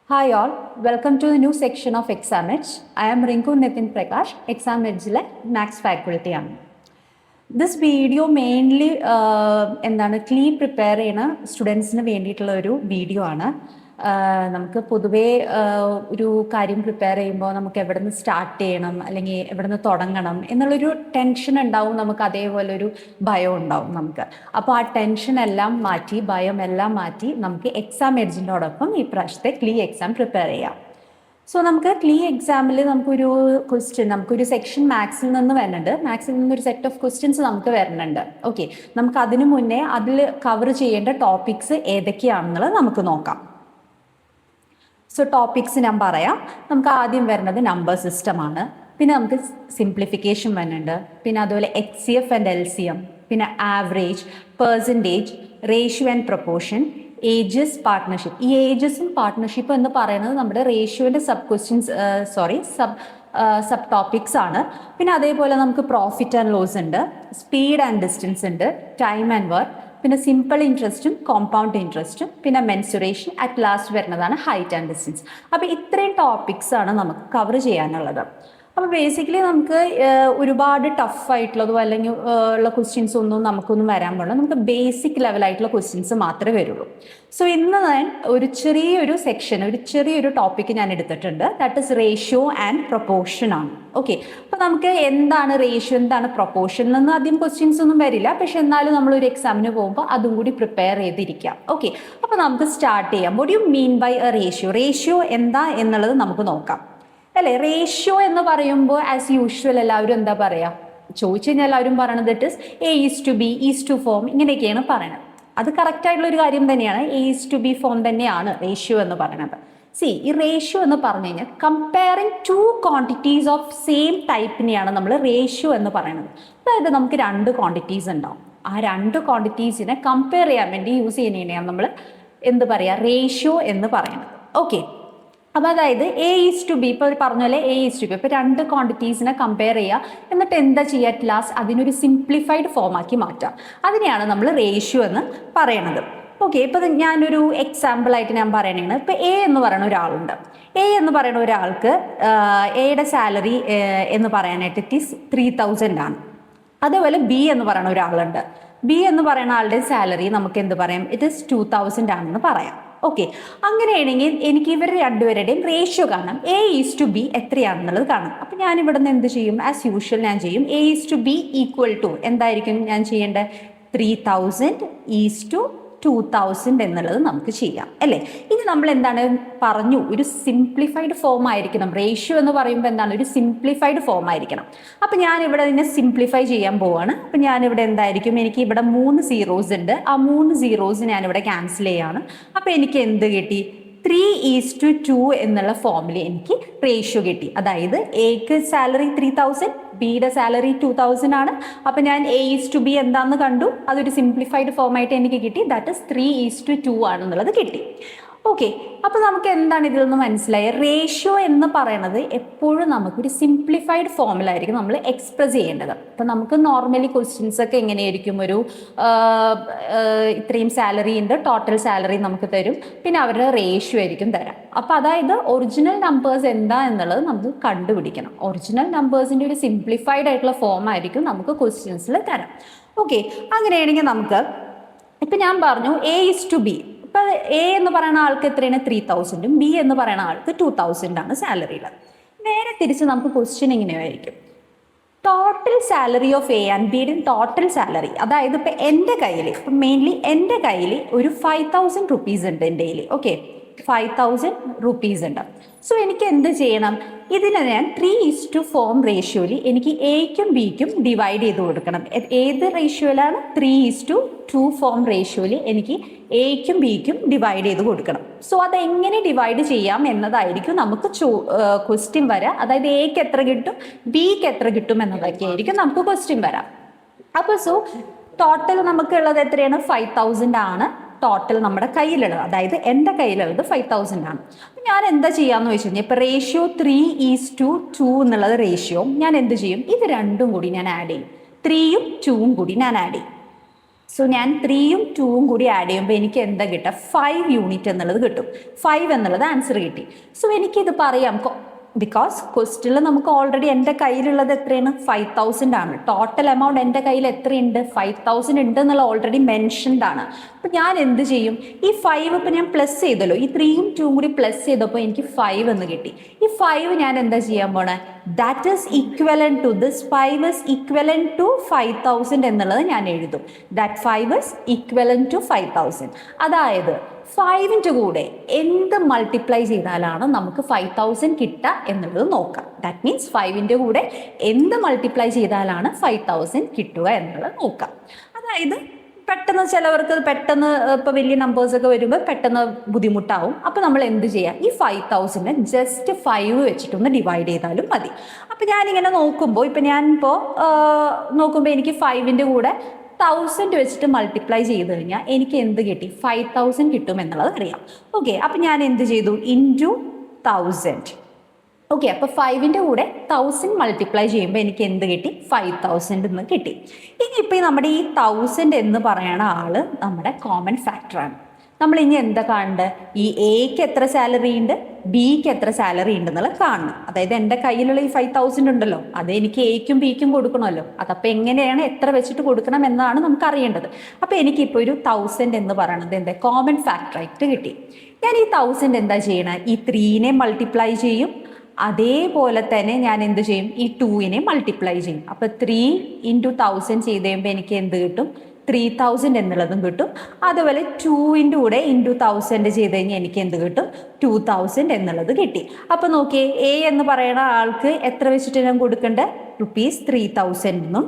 Hi all, welcome to the new section of Exam Edge. I am Rinku Nitin Prakash, Exam Edge's Max faculty. This video mainly എന്താണ് ക്ലീ prepare ചെയ്യുന്ന സ്റ്റുഡൻസിന് വേണ്ടിയിട്ടുള്ള ഒരു video ആണ്. നമുക്ക് പൊതുവേ ഒരു കാര്യം പ്രിപ്പയർ ചെയ്യുമ്പോൾ നമുക്ക് എവിടെ നിന്ന് സ്റ്റാർട്ട് ചെയ്യണം അല്ലെങ്കിൽ എവിടെ നിന്ന് തുടങ്ങണം എന്നുള്ളൊരു ടെൻഷൻ ഉണ്ടാവും, നമുക്ക് അതേപോലെ ഒരു ഭയം ഉണ്ടാവും നമുക്ക്. അപ്പോൾ ആ ടെൻഷൻ എല്ലാം മാറ്റി, ഭയം എല്ലാം മാറ്റി നമുക്ക് എക്സാം എഡ്ജിൻ്റെയോടൊപ്പം ഈ പ്രാവശ്യത്തെ ക്ലീ എക്സാം പ്രിപ്പയർ ചെയ്യാം. സോ നമുക്ക് ക്ലീ എക്സാമിൽ നമുക്കൊരു സെക്ഷൻ മാത്സിൽ നിന്ന് വരുന്നുണ്ട്. മാത്സിൽ നിന്നൊരു സെറ്റ് ഓഫ് ക്വസ്റ്റ്യൻസ് നമുക്ക് വരുന്നുണ്ട്. ഓക്കെ, നമുക്ക് അതിനു മുന്നേ അതിൽ കവർ ചെയ്യേണ്ട ടോപ്പിക്സ് ഏതൊക്കെയാണെന്നുള്ളത് നമുക്ക് നോക്കാം. സോ ടോപ്പിക്സ് ഞാൻ പറയാം. നമുക്ക് ആദ്യം വരുന്നത് നമ്പർ സിസ്റ്റം ആണ്. പിന്നെ നമുക്ക് സിംപ്ലിഫിക്കേഷൻ വരുന്നുണ്ട്. പിന്നെ അതുപോലെ HCF ആൻഡ് LCM, പിന്നെ average, percentage, ratio and proportion, ages, partnership. ഈ ഏജസും പാർട്ട്ണർഷിപ്പും എന്ന് പറയുന്നത് നമ്മുടെ റേഷ്യോൻ്റെ സബ് ടോപ്പിക്സ് ആണ്. പിന്നെ അതേപോലെ നമുക്ക് പ്രോഫിറ്റ് ആൻഡ് ലോസ് ഉണ്ട്, സ്പീഡ് ആൻഡ് ഡിസ്റ്റൻസ് ഉണ്ട്, ടൈം ആൻഡ് വർക്ക്, പിന്നെ സിമ്പിൾ ഇൻട്രസ്റ്റും കോമ്പൗണ്ട് ഇൻട്രസ്റ്റും, പിന്നെ മെൻസുറേഷൻ, അറ്റ് ലാസ്റ്റ് വരുന്നതാണ് ഹൈറ്റ് ആൻഡ് ഡിസ്റ്റൻസ്. അപ്പോൾ ഇത്രയും ടോപ്പിക്സ് ആണ് നമുക്ക് കവർ ചെയ്യാനുള്ളത്. അപ്പോൾ ബേസിക്കലി നമുക്ക് ഒരുപാട് ടഫായിട്ടുള്ളതോ അല്ലെങ്കിൽ ഉള്ള ക്വസ്റ്റ്യൻസ് ഒന്നും നമുക്കൊന്നും വരാൻ പാടില്ല. നമുക്ക് ബേസിക് ലെവലായിട്ടുള്ള ക്വസ്റ്റ്യൻസ് മാത്രമേ വരുള്ളൂ. സോ ഇന്ന് ഞാൻ ഒരു ചെറിയൊരു ടോപ്പിക്ക് ഞാൻ എടുത്തിട്ടുണ്ട്. That is ratio and proportion ആണ്. ഓക്കെ, അപ്പോൾ നമുക്ക് എന്താണ് റേഷ്യോ, എന്താണ് പ്രൊപ്പോർഷൻ എന്ന് ആദ്യം ക്വസ്റ്റ്യൻസ് ഒന്നും വരില്ല. പക്ഷെ എന്നാലും നമ്മളൊരു എക്സാമിന് പോകുമ്പോൾ അതും കൂടി പ്രിപ്പയർ ചെയ്തിരിക്കാം. ഓക്കെ, അപ്പോൾ നമുക്ക് സ്റ്റാർട്ട് ചെയ്യാം. What you mean by a ratio? Ratio എന്താ എന്നുള്ളത് നമുക്ക് നോക്കാം. അല്ലേ, റേഷ്യോ എന്ന് പറയുമ്പോൾ ആസ് യൂഷ്വൽ എല്ലാവരും എന്താ പറയുക, ചോദിച്ചു കഴിഞ്ഞാൽ എല്ലാവരും പറയണത് ഇറ്റ് ഇസ് A:B, E:4 ഇങ്ങനെയൊക്കെയാണ് പറയണത്. അത് കറക്റ്റായിട്ടുള്ള ഒരു കാര്യം തന്നെയാണ്. A:B ഫോം തന്നെയാണ് റേഷ്യോ എന്ന് പറയുന്നത്. ഈ റേഷ്യോ എന്ന് പറഞ്ഞു കഴിഞ്ഞാൽ comparing two quantities of same ടൈപ്പിനെയാണ് നമ്മൾ റേഷ്യോ എന്ന് പറയുന്നത്. അതായത് നമുക്ക് രണ്ട് ക്വാണ്ടിറ്റീസ് ഉണ്ടാവും. ആ രണ്ട് ക്വാണ്ടിറ്റീസിനെ കമ്പയർ ചെയ്യാൻ വേണ്ടി യൂസ് ചെയ്യുന്നതിനെയാണ് നമ്മൾ എന്ത് പറയുക, റേഷ്യോ എന്ന് പറയുന്നത്. ഓക്കെ, അപ്പോൾ അതായത് A:B, ഇപ്പോൾ പറഞ്ഞ പോലെ A:B, ഇപ്പോൾ രണ്ട് ക്വാണ്ടിറ്റീസിനെ കമ്പയർ ചെയ്യുക, എന്നിട്ട് എന്താ ചെയ്യുക, അറ്റ് ലാസ്റ്റ് അതിനൊരു സിംപ്ലിഫൈഡ് ഫോമാക്കി മാറ്റാം. അതിനെയാണ് നമ്മൾ റേഷ്യോ എന്ന് പറയണത്. ഓക്കെ, ഇപ്പോൾ ഞാനൊരു എക്സാമ്പിളായിട്ട് ഞാൻ പറയണതാണ്. ഇപ്പോൾ A എന്ന് പറയുന്ന ഒരാളുണ്ട്. A എന്ന് പറയുന്ന ഒരാൾക്ക് എയുടെ സാലറി എന്ന് പറയാനായിട്ട് ഇറ്റ് ഈസ് 3000 ആണ്. അതേപോലെ B എന്ന് പറയുന്ന ഒരാളുണ്ട്. B എന്ന് പറയുന്ന ആളുടെ സാലറി നമുക്ക് എന്ത് പറയാം, ഇറ്റ് ഈസ് 2000 ആണെന്ന് പറയാം. ഓക്കെ, അങ്ങനെയാണെങ്കിൽ എനിക്ക് ഇവർ രണ്ടുപേരുടെയും റേഷ്യോ കാണാം. A:B എത്രയാണെന്നുള്ളത് കാണാം. അപ്പം ഞാൻ ഇവിടെ നിന്ന് എന്ത് ചെയ്യും, ആസ് യൂഷ്വൽ ഞാൻ ചെയ്യും A:B ഈക്വൽ ടു എന്തായിരിക്കും ഞാൻ ചെയ്യേണ്ടത്, 3000:2000 എന്നുള്ളത് നമുക്ക് ചെയ്യാം അല്ലേ. ഇനി നമ്മൾ എന്താണ് പറഞ്ഞു, ഒരു സിംപ്ലിഫൈഡ് ഫോം ആയിരിക്കണം. റേഷ്യോ എന്ന് പറയുമ്പോൾ എന്താണ്, ഒരു സിംപ്ലിഫൈഡ് ഫോം ആയിരിക്കണം. അപ്പം ഞാനിവിടെ ഇതിനെ സിംപ്ലിഫൈ ചെയ്യാൻ പോവാണ്. അപ്പം ഞാനിവിടെ എന്തായിരിക്കും, എനിക്ക് ഇവിടെ 3 സീറോസ് ഉണ്ട്. ആ 3 സീറോസ് ഞാനിവിടെ ക്യാൻസൽ ചെയ്യാണ്. അപ്പം എനിക്ക് എന്ത് കിട്ടി, 3:2 എന്നുള്ള ഫോമിൽ എനിക്ക് റേഷ്യോ കിട്ടി. അതായത് എക്ക് സാലറി 3000, ബിയുടെ സാലറി 2000 ആണ്. അപ്പം ഞാൻ A:B എന്താണെന്ന് കണ്ടു, അതൊരു സിംപ്ലിഫൈഡ് ഫോമായിട്ട് എനിക്ക് കിട്ടി. ദാറ്റ് ഇസ് 3:2 ആണെന്നുള്ളത് കിട്ടി. ഓക്കെ, അപ്പോൾ നമുക്ക് എന്താണ് ഇതിൽ നിന്ന് മനസ്സിലായത്, റേഷ്യോ എന്ന് പറയുന്നത് എപ്പോഴും നമുക്കൊരു സിംപ്ലിഫൈഡ് ഫോമിലായിരിക്കും നമ്മൾ എക്സ്പ്രസ് ചെയ്യേണ്ടത്. അപ്പം നമുക്ക് നോർമലി ക്വസ്റ്റ്യൻസ് ഒക്കെ എങ്ങനെയായിരിക്കും, ഒരു ഇത്രയും സാലറി ഉണ്ട്, ടോട്ടൽ സാലറി നമുക്ക് തരും, പിന്നെ അവരുടെ റേഷ്യോ ആയിരിക്കും തരാം. അപ്പോൾ അതായത് ഒറിജിനൽ നമ്പേഴ്സ് എന്താ എന്നുള്ളത് നമുക്ക് കണ്ടുപിടിക്കണം. ഒറിജിനൽ നമ്പേഴ്സിൻ്റെ ഒരു സിംപ്ലിഫൈഡ് ആയിട്ടുള്ള ഫോം ആയിരിക്കും നമുക്ക് ക്വസ്റ്റ്യൻസിൽ തരാം. ഓക്കെ, അങ്ങനെയാണെങ്കിൽ നമുക്ക് ഇപ്പം ഞാൻ പറഞ്ഞു A:B. ഇപ്പം A എന്ന് പറയുന്ന ആൾക്ക് എത്രയാണ്, 3000, B എന്ന് പറയുന്ന ആൾക്ക് 2000 ആണ് സാലറി ഉള്ളത്. നേരെ തിരിച്ച് നമുക്ക് ക്വസ്റ്റ്യൻ ഇങ്ങനെയായിരിക്കും, total salary of A and ബിയുടെ ടോട്ടൽ സാലറി. അതായത് ഇപ്പം എൻ്റെ കയ്യിൽ, ഇപ്പം മെയിൻലി എൻ്റെ കയ്യിൽ ഒരു 5000 റുപ്പീസ് ഉണ്ട് എൻ്റെ കയ്യിൽ. ഓക്കെ, 5000 റുപ്പീസ് ഉണ്ട്. സോ എനിക്ക് എന്ത് ചെയ്യണം, ഇതിനെ ഞാൻ 3:4 റേഷ്യോയിൽ എനിക്ക് Aക്കും Bക്കും ഡിവൈഡ് ചെയ്ത് കൊടുക്കണം. ഏത് റേഷ്യോയിലാണ്, 3:2 ഫോം റേഷ്യോയിൽ എനിക്ക് Aക്കും Bക്കും ഡിവൈഡ് ചെയ്ത് കൊടുക്കണം. സോ അതെങ്ങനെ ഡിവൈഡ് ചെയ്യാം എന്നതായിരിക്കും നമുക്ക് ക്വസ്റ്റ്യൻ വരാം. അതായത് Aക്ക് എത്ര കിട്ടും, Bക്ക് എത്ര കിട്ടും എന്നതൊക്കെ ആയിരിക്കും നമുക്ക് ക്വസ്റ്റ്യൻ വരാം. അപ്പോൾ സോ ടോട്ടൽ നമുക്കുള്ളത് എത്രയാണ്, 5000 ആണ് ടോട്ടൽ നമ്മുടെ കയ്യിലുള്ളത്. അതായത് എൻ്റെ കയ്യിലുള്ളത് 5000 ആണ്. അപ്പം ഞാൻ എന്താ ചെയ്യാമെന്ന് വെച്ച് കഴിഞ്ഞാൽ, ഇപ്പോൾ റേഷ്യോ 3:2 എന്നുള്ളത് റേഷ്യോ ഞാൻ എന്ത് ചെയ്യും, ഇത് രണ്ടും കൂടി ഞാൻ ആഡ് ചെയ്യും. 3ഉം 2ഉം കൂടി ഞാൻ ആഡ് ചെയ്യും. സോ ഞാൻ 3യും 2വും കൂടി ആഡ് ചെയ്യുമ്പോൾ എനിക്ക് എന്താ കിട്ടുക? 5 യൂണിറ്റ് എന്നുള്ളത് കിട്ടും. 5 എന്നുള്ളത് ആൻസർ കിട്ടി. സോ എനിക്കിത് പറയാം, ബിക്കോസ് ക്വസ്റ്റിനിൽ നമുക്ക് ഓൾറെഡി എൻ്റെ കയ്യിലുള്ളത് എത്രയാണ്? 5000 ആണ്. ടോട്ടൽ എമൗണ്ട് എൻ്റെ കയ്യിൽ എത്രയുണ്ട്? 5000 ഉണ്ട് എന്നുള്ള ഓൾറെഡി മെൻഷൻഡ് ആണ്. അപ്പം ഞാൻ എന്ത് ചെയ്യും? ഈ 5 ഇപ്പം ഞാൻ പ്ലസ് ചെയ്തല്ലോ, ഈ 3യും 2വും കൂടി പ്ലസ് ചെയ്തപ്പോൾ എനിക്ക് 5 എന്ന് കിട്ടി. ഈ 5 ഞാൻ എന്താ ചെയ്യാൻ പോണേ? That is equivalent to this 5 is equivalent to 5000 എന്നുള്ളത് ഞാൻ എഴുതും. That 5 is equivalent to 5000. അതായത് 5ൻ്റെ കൂടെ എന്ത് മൾട്ടിപ്ലൈ ചെയ്താലാണ് നമുക്ക് 5000 കിട്ടുക എന്നുള്ളത് നോക്കാം. ദാറ്റ് മീൻസ് 5ൻ്റെ കൂടെ എന്ത് മൾട്ടിപ്ലൈ ചെയ്താലാണ് 5000 കിട്ടുക എന്നുള്ളത് നോക്കാം. അതായത് പെട്ടെന്ന് ചിലവർക്ക് പെട്ടെന്ന് ഇപ്പോൾ വലിയ നമ്പേഴ്സൊക്കെ വരുമ്പോൾ പെട്ടെന്ന് ബുദ്ധിമുട്ടാവും. അപ്പോൾ നമ്മൾ എന്ത് ചെയ്യാം? ഈ 5000 ജസ്റ്റ് 5 വെച്ചിട്ടൊന്ന് ഡിവൈഡ് ചെയ്താലും മതി. അപ്പോൾ ഞാനിങ്ങനെ നോക്കുമ്പോൾ നോക്കുമ്പോൾ എനിക്ക് 5ൻ്റെ കൂടെ 1000 വെച്ചിട്ട് മൾട്ടിപ്ലൈ ചെയ്ത് കഴിഞ്ഞാൽ എനിക്ക് എന്ത് കിട്ടി? 5000 കിട്ടും എന്നുള്ളത് അറിയാം. ഓക്കെ, അപ്പം ഞാൻ എന്ത് ചെയ്തു? ഇൻറ്റു 1000. ഓക്കെ, അപ്പോൾ 5ൻ്റെ കൂടെ 1000 മൾട്ടിപ്ലൈ ചെയ്യുമ്പോൾ എനിക്ക് എന്ത് കിട്ടി? 5000 എന്ന് കിട്ടി. ഇനിയിപ്പോൾ നമ്മുടെ ഈ 1000 എന്ന് പറയുന്ന ആള് നമ്മുടെ കോമൺ ഫാക്ടറാണ്. നമ്മൾ ഇനി എന്താ കാണേണ്ടത്? ഈ എക്ക് എത്ര സാലറി ഉണ്ട്, ബിക്ക് എത്ര സാലറി ഉണ്ടെന്നുള്ളത് കാണണം. അതായത് എൻ്റെ കയ്യിലുള്ള ഈ 5000 ഉണ്ടല്ലോ, അത് എനിക്ക് എക്കും ബിക്കും കൊടുക്കണമല്ലോ. അതപ്പോൾ എങ്ങനെയാണ്, എത്ര വെച്ചിട്ട് കൊടുക്കണം എന്നാണ് നമുക്ക് അറിയേണ്ടത്. അപ്പോൾ എനിക്കിപ്പോൾ ഒരു 1000 എന്ന് പറയുന്നത് എന്താ? കോമൺ ഫാക്ടറായിട്ട് കിട്ടി. ഞാൻ ഈ 1000 എന്താ ചെയ്യണേ? ഈ 3നെ മൾട്ടിപ്ലൈ ചെയ്യും. അതേപോലെ തന്നെ ഞാൻ എന്ത് ചെയ്യും? ഈ 2നെ മൾട്ടിപ്ലൈ ചെയ്യും. അപ്പോൾ 3 × 1000 ചെയ്ത് കഴിയുമ്പോൾ എനിക്ക് എന്ത് കിട്ടും? 3000 എന്നുള്ളതും കിട്ടും. അതുപോലെ 2ൻ്റെ കൂടെ × 1000 ചെയ്ത് കഴിഞ്ഞാൽ എനിക്ക് എന്ത് കിട്ടും? 2000 എന്നുള്ളത് കിട്ടി. അപ്പോൾ നോക്കിയേ, എ എന്ന് പറയുന്ന ആൾക്ക് എത്ര വെച്ചിട്ട് ഞാൻ കൊടുക്കേണ്ടത്? ₹3000 എന്നും,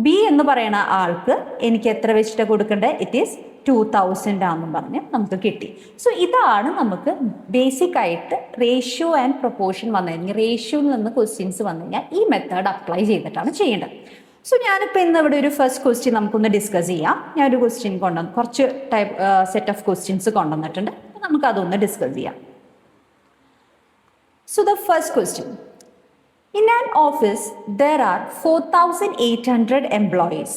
ബി എന്ന് പറയുന്ന ആൾക്ക് എനിക്ക് എത്ര വെച്ചിട്ട് കൊടുക്കേണ്ടത്? ഇറ്റ് ഈസ് 2000 ആണെന്നും പറഞ്ഞ് നമുക്ക് കിട്ടി. സോ ഇതാണ് നമുക്ക് ബേസിക് ആയിട്ട് റേഷ്യോ ആൻഡ് പ്രൊപ്പോർഷൻ വന്നു കഴിഞ്ഞാൽ, റേഷ്യോയിൽ നിന്ന് ക്വസ്റ്റ്യൻസ് വന്നു കഴിഞ്ഞാൽ ഈ മെത്തേഡ് അപ്ലൈ ചെയ്തിട്ടാണ് ചെയ്യേണ്ടത്. സോ ഞാനിപ്പോൾ ഇന്ന് ഇവിടെ ഒരു ഫസ്റ്റ് ക്വസ്റ്റ്യൻ നമുക്കൊന്ന് ഡിസ്കസ് ചെയ്യാം. ഞാനൊരു ക്വസ്റ്റ്യൻ കുറച്ച് സെറ്റ് ഓഫ് ക്വസ്റ്റ്യൻസ് കൊണ്ടുവന്നിട്ടുണ്ട്. അപ്പോൾ നമുക്കതൊന്ന് ഡിസ്കസ് ചെയ്യാം. So the first question: in an office there are 4800 employees.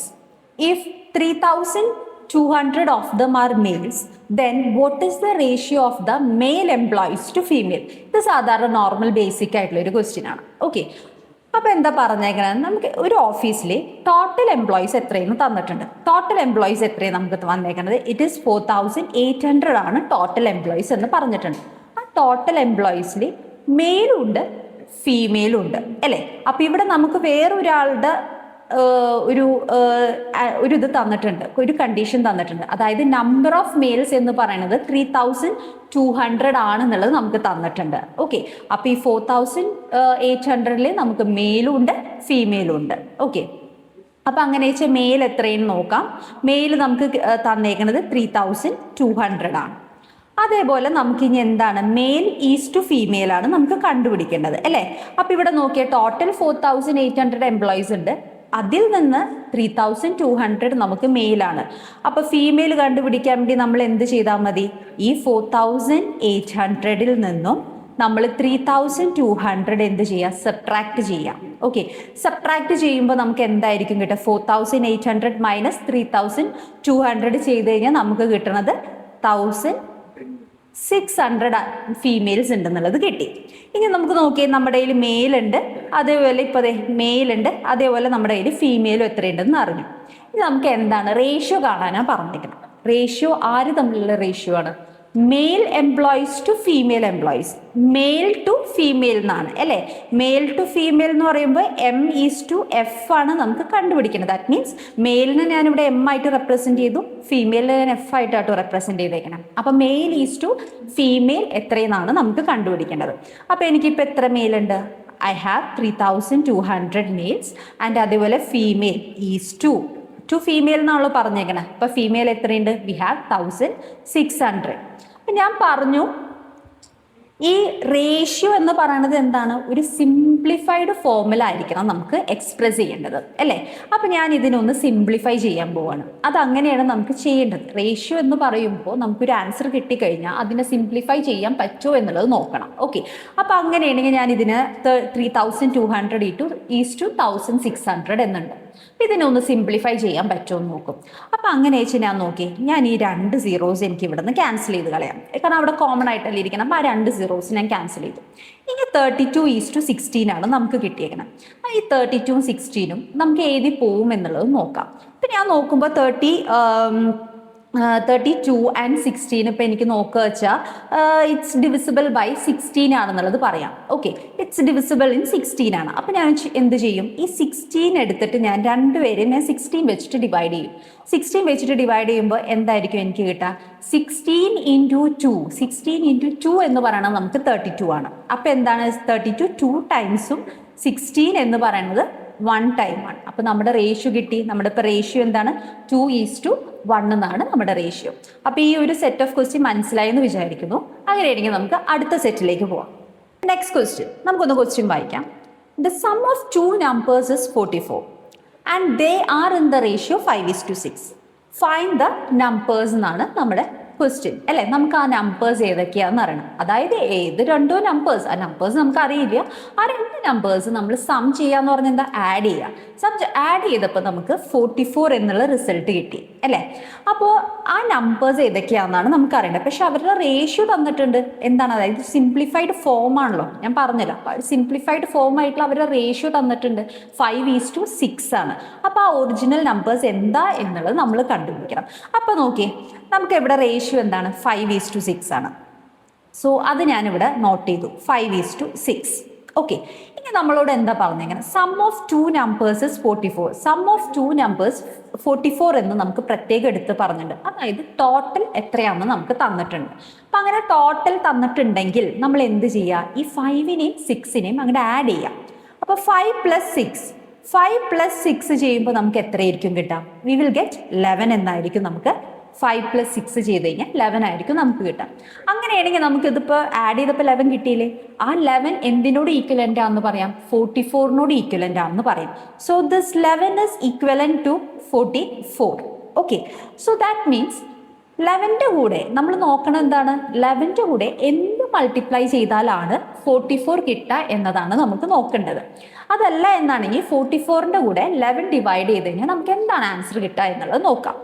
If 3200 of them are males, then what is the ratio of the male employees to female? ഇത് സാധാരണ normal basic ആയിട്ടുള്ള ഒരു question ആണ്. Okay, അപ്പോൾ എന്താ പറഞ്ഞേക്കണത്? നമുക്ക് ഒരു ഓഫീസിൽ ടോട്ടൽ എംപ്ലോയീസ് എത്രയെന്ന് തന്നിട്ടുണ്ട്. ടോട്ടൽ എംപ്ലോയീസ് എത്രയാണ് നമുക്ക് വന്നേക്കുന്നത്? ഇറ്റ് ഈസ് 4800 ആണ് ടോട്ടൽ എംപ്ലോയീസ് എന്ന് പറഞ്ഞിട്ടുണ്ട്. ആ ടോട്ടൽ എംപ്ലോയീസിൽ മെയിലും ഉണ്ട്, ഫീമെയിലും ഉണ്ട് അല്ലേ? അപ്പോൾ ഇവിടെ നമുക്ക് വേറൊരാളുടെ ഒരു ഇത് തന്നിട്ടുണ്ട്, ഒരു കണ്ടീഷൻ തന്നിട്ടുണ്ട്. അതായത് നമ്പർ ഓഫ് മെയിൽസ് എന്ന് പറയുന്നത് 3200 ആണെന്നുള്ളത് നമുക്ക് തന്നിട്ടുണ്ട്. ഓക്കെ, അപ്പോൾ ഈ 4800 നമുക്ക് മെയിലും ഉണ്ട്, ഫീമെയിലും ഉണ്ട്. ഓക്കെ, അപ്പം അങ്ങനെ വെച്ചാൽ മെയിൽ എത്രയെന്ന് നോക്കാം. മെയിൽ നമുക്ക് തന്നേക്കുന്നത് 3200 ആണ്. അതേപോലെ നമുക്കിനി എന്താണ്? മെയിൽ ഈസ് ടു ഫീമെയിൽ ആണ് നമുക്ക് കണ്ടുപിടിക്കേണ്ടത് അല്ലേ? അപ്പം ഇവിടെ നോക്കിയാൽ ടോട്ടൽ 4800 എംപ്ലോയീസ് ഉണ്ട്. അതിൽ നിന്ന് 3200 നമുക്ക് മെയിലാണ്. അപ്പോൾ ഫീമെയിൽ കണ്ടുപിടിക്കാൻ വേണ്ടി നമ്മൾ എന്ത് ചെയ്താൽ മതി? ഈ 4800 നിന്നും നമ്മൾ 3200 എന്ത് ചെയ്യുക? സബ്ട്രാക്ട് ചെയ്യാം. ഓക്കെ, സബ്ട്രാക്ട് ചെയ്യുമ്പോൾ നമുക്ക് എന്തായിരിക്കും കിട്ടുക? 4800 മൈനസ് 3200 ചെയ്ത് കഴിഞ്ഞാൽ നമുക്ക് കിട്ടുന്നത് 1600 ഫീമെയിൽസ് ഉണ്ടെന്നുള്ളത് കിട്ടി. ഇനി നമുക്ക് നോക്കിയാൽ നമ്മുടെ കയ്യിൽ മെയിലുണ്ട്, അതേപോലെ ഇപ്പോൾ മെയിലുണ്ട്, അതേപോലെ നമ്മുടെ കയ്യിൽ ഫീമെയിലും എത്രയുണ്ടെന്ന് അറിഞ്ഞു. ഇനി നമുക്ക് എന്താണ്? റേഷ്യോ കാണാനാണ് പറഞ്ഞിരിക്കണം. റേഷ്യോ ആര് തമ്മിലുള്ള റേഷ്യോ ആണ്? Male employees to female employees. Male to female എന്നാണ് അല്ലേ? മെയിൽ ടു ഫീമെയിൽ എന്ന് പറയുമ്പോൾ M:F ആണ് നമുക്ക് കണ്ടുപിടിക്കുന്നത്. ദാറ്റ് മീൻസ് മെയിലിനെ ഞാനിവിടെ M ആയിട്ട് റെപ്രസെൻറ്റ് ചെയ്തു, ഫീമെയിലിനെ ഞാൻ F ആയിട്ടാട്ടോ റെപ്രസെൻറ്റ് ചെയ്തേക്കണം. അപ്പം മെയിൽ ഈസ് ടു ഫീമെയിൽ എത്രയെന്നാണ് നമുക്ക് കണ്ടുപിടിക്കേണ്ടത്. അപ്പോൾ എനിക്കിപ്പോൾ എത്ര മെയിലുണ്ട്? ഐ ഹാവ് 3200 മെയിൽസ് ആൻഡ് അതേപോലെ ഫീമെയിൽ ഈസ് ടു ഫീമെയിൽ എന്നാണല്ലോ പറഞ്ഞേക്കണേ. അപ്പോൾ ഫീമെയിൽ എത്രയുണ്ട്? We have 1600. അപ്പം ഞാൻ പറഞ്ഞു ഈ റേഷ്യോ എന്ന് പറയുന്നത് എന്താണ്? ഒരു സിംപ്ലിഫൈഡ് ഫോർമുല ആയിരിക്കണം നമുക്ക് എക്സ്പ്രസ് ചെയ്യേണ്ടത് അല്ലേ? അപ്പം ഞാൻ ഇതിനൊന്ന് സിംപ്ലിഫൈ ചെയ്യാൻ പോവാണ്. അതങ്ങനെയാണ് നമുക്ക് ചെയ്യേണ്ടത്. റേഷ്യോ എന്ന് പറയുമ്പോൾ നമുക്കൊരു ആൻസർ കിട്ടിക്കഴിഞ്ഞാൽ അതിനെ സിംപ്ലിഫൈ ചെയ്യാൻ പറ്റുമോ എന്നുള്ളത് നോക്കണം. ഓക്കെ, അപ്പം അങ്ങനെയാണെങ്കിൽ ഞാൻ ഇതിന് 3200 ഈസ് ടു 1600 എന്നുണ്ട്. ഇതിനെ ഒന്ന് സിംപ്ലിഫൈ ചെയ്യാൻ പറ്റുമോ എന്ന് നോക്കും. അപ്പം അങ്ങനെ വെച്ച് ഞാൻ നോക്കി, ഞാൻ ഈ 2 സീറോസ് എനിക്ക് ഇവിടെ നിന്ന് ക്യാൻസൽ ചെയ്ത് കളയാം. കാരണം അവിടെ കോമൺ ആയിട്ടല്ലേ ഇരിക്കണം. അപ്പം ആ 2 സീറോസ് ഞാൻ ക്യാൻസൽ ചെയ്തു. ഇനി 32:16 ആണ് നമുക്ക് കിട്ടിയേക്കണം. ഈ 32ഉം 16ഉം നമുക്ക് ഏതി പോവും എന്നുള്ളത് നോക്കാം. ഇപ്പം ഞാൻ നോക്കുമ്പോൾ 32 and 16 ഇപ്പം എനിക്ക് നോക്കുക വെച്ചാൽ ഇറ്റ്സ് ഡിവിസിബിൾ ബൈ 16 ആണെന്നുള്ളത് പറയാം. ഓക്കെ, ഇറ്റ്സ് ഡിവിസിബിൾ ഇൻ 16 ആണ്. അപ്പം ഞാൻ എന്ത് ചെയ്യും, ഈ 16 എടുത്തിട്ട് ഞാൻ രണ്ടുപേരെയും ഞാൻ 16 വെച്ചിട്ട് ഡിവൈഡ് ചെയ്യും. 16 വെച്ചിട്ട് ഡിവൈഡ് ചെയ്യുമ്പോൾ എന്തായിരിക്കും എനിക്ക് കിട്ടുക, 16 into 2. 16 into 2 എന്ന് പറയുന്നത് നമുക്ക് 32 ആണ്. അപ്പം എന്താണ് 32 2 ടൈംസും 16 എന്ന് പറയുന്നത് 1 ടൈമാണ്. അപ്പം നമ്മുടെ റേഷ്യോ കിട്ടി. നമ്മുടെ ഇപ്പോൾ റേഷ്യോ എന്താണ്, 2:1 എന്നാണ് നമ്മുടെ റേഷ്യോ. അപ്പോൾ ഈ ഒരു സെറ്റ് ഓഫ് ക്വസ്റ്റ്യൻ മനസ്സിലായി എന്ന് വിചാരിക്കുന്നു. അങ്ങനെയാണെങ്കിൽ നമുക്ക് അടുത്ത സെറ്റിലേക്ക് പോവാം. നെക്സ്റ്റ് ക്വസ്റ്റ്യൻ, നമുക്കൊന്ന് ക്വസ്റ്റ്യൻ വായിക്കാം. The sum of 2 numbers is 44 and they are in the ratio 5:6. Find the numbers എന്നാണ് നമ്മുടെ ക്വസ്റ്റ്യൻ അല്ലേ. നമുക്ക് ആ നമ്പേഴ്സ് ഏതൊക്കെയാണെന്ന് അറിയണം. അതായത് ഏത് 2 നമ്പേഴ്സ്, ആ നമ്പേഴ്സ് നമുക്ക് അറിയില്ല. ആ 2 നമ്പേഴ്സ് നമ്മൾ സം ചെയ്യാന്ന് പറഞ്ഞാൽ എന്താ, ആഡ് ചെയ്യുക. ആഡ് ചെയ്തപ്പോൾ നമുക്ക് 44 എന്നുള്ള റിസൾട്ട് കിട്ടി അല്ലേ. അപ്പോൾ ആ നമ്പേഴ്സ് ഏതൊക്കെയാണെന്നാണ് നമുക്ക് അറിയേണ്ടത്. പക്ഷെ അവരുടെ റേഷ്യോ തന്നിട്ടുണ്ട്. എന്താണ്, അതായത് സിംപ്ലിഫൈഡ് ഫോം ആണല്ലോ, ഞാൻ പറഞ്ഞല്ലോ. സിംപ്ലിഫൈഡ് ഫോം ആയിട്ടുള്ള അവരുടെ റേഷ്യോ തന്നിട്ടുണ്ട് 5:6 ആണ്. അപ്പോൾ ആ ഒറിജിനൽ നമ്പേഴ്സ് എന്താ എന്നുള്ളത് നമ്മൾ കണ്ടുപിടിക്കണം. അപ്പോൾ നോക്കിയേ, നമുക്ക് ഇവിടെ റേഷ്യോ എന്താണ്, 5:6 ആണ്. സോ അത് ഞാനിവിടെ നോട്ട് ചെയ്തു, 5:6. ഓക്കെ, ഇനി നമ്മളോട് എന്താ പറഞ്ഞേക്കണം, sum of 2 numbers is 44. Sum of 2 numbers 44 എന്ന് നമുക്ക് പ്രത്യേകം എടുത്ത് പറഞ്ഞിട്ടുണ്ട്. അതായത് ടോട്ടൽ എത്രയാണെന്ന് നമുക്ക് തന്നിട്ടുണ്ട്. അപ്പം അങ്ങനെ ടോട്ടൽ തന്നിട്ടുണ്ടെങ്കിൽ നമ്മൾ എന്ത് ചെയ്യുക, ഈ 5നെയും 6നെയും അങ്ങോട്ട് ആഡ് ചെയ്യാം. അപ്പോൾ 5 + 6 ചെയ്യുമ്പോൾ നമുക്ക് എത്രയായിരിക്കും കിട്ടാം, വി വിൽ ഗെറ്റ് 11 എന്നായിരിക്കും. നമുക്ക് 5 + 6 ചെയ്ത് കഴിഞ്ഞാൽ 11 ആയിരിക്കും നമുക്ക് കിട്ടാം. അങ്ങനെയാണെങ്കിൽ നമുക്ക് ഇതിപ്പോൾ ആഡ് ചെയ്തപ്പോൾ 11 കിട്ടിയില്ലേ. ആ 11 എന്തിനോട് ഈക്വലൻ്റ് ആണെന്ന് പറയാം, 44നോട് ഈക്വലൻ്റ് ആണെന്ന് പറയും. So this 11 is equivalent to 44. Okay, so that means 11ൻ്റെ കൂടെ നമ്മൾ നോക്കണം എന്താണ്, 11ൻ്റെ കൂടെ എന്ത് മൾട്ടിപ്ലൈ ചെയ്താലാണ് 44 കിട്ടുക എന്നതാണ് നമുക്ക് നോക്കേണ്ടത്. അതല്ല എന്നാണെങ്കിൽ 44ൻ്റെ കൂടെ 11 ഡിവൈഡ് ചെയ്ത് കഴിഞ്ഞാൽ നമുക്ക് എന്താണ് ആൻസർ കിട്ടുക എന്നുള്ളത് നോക്കാം.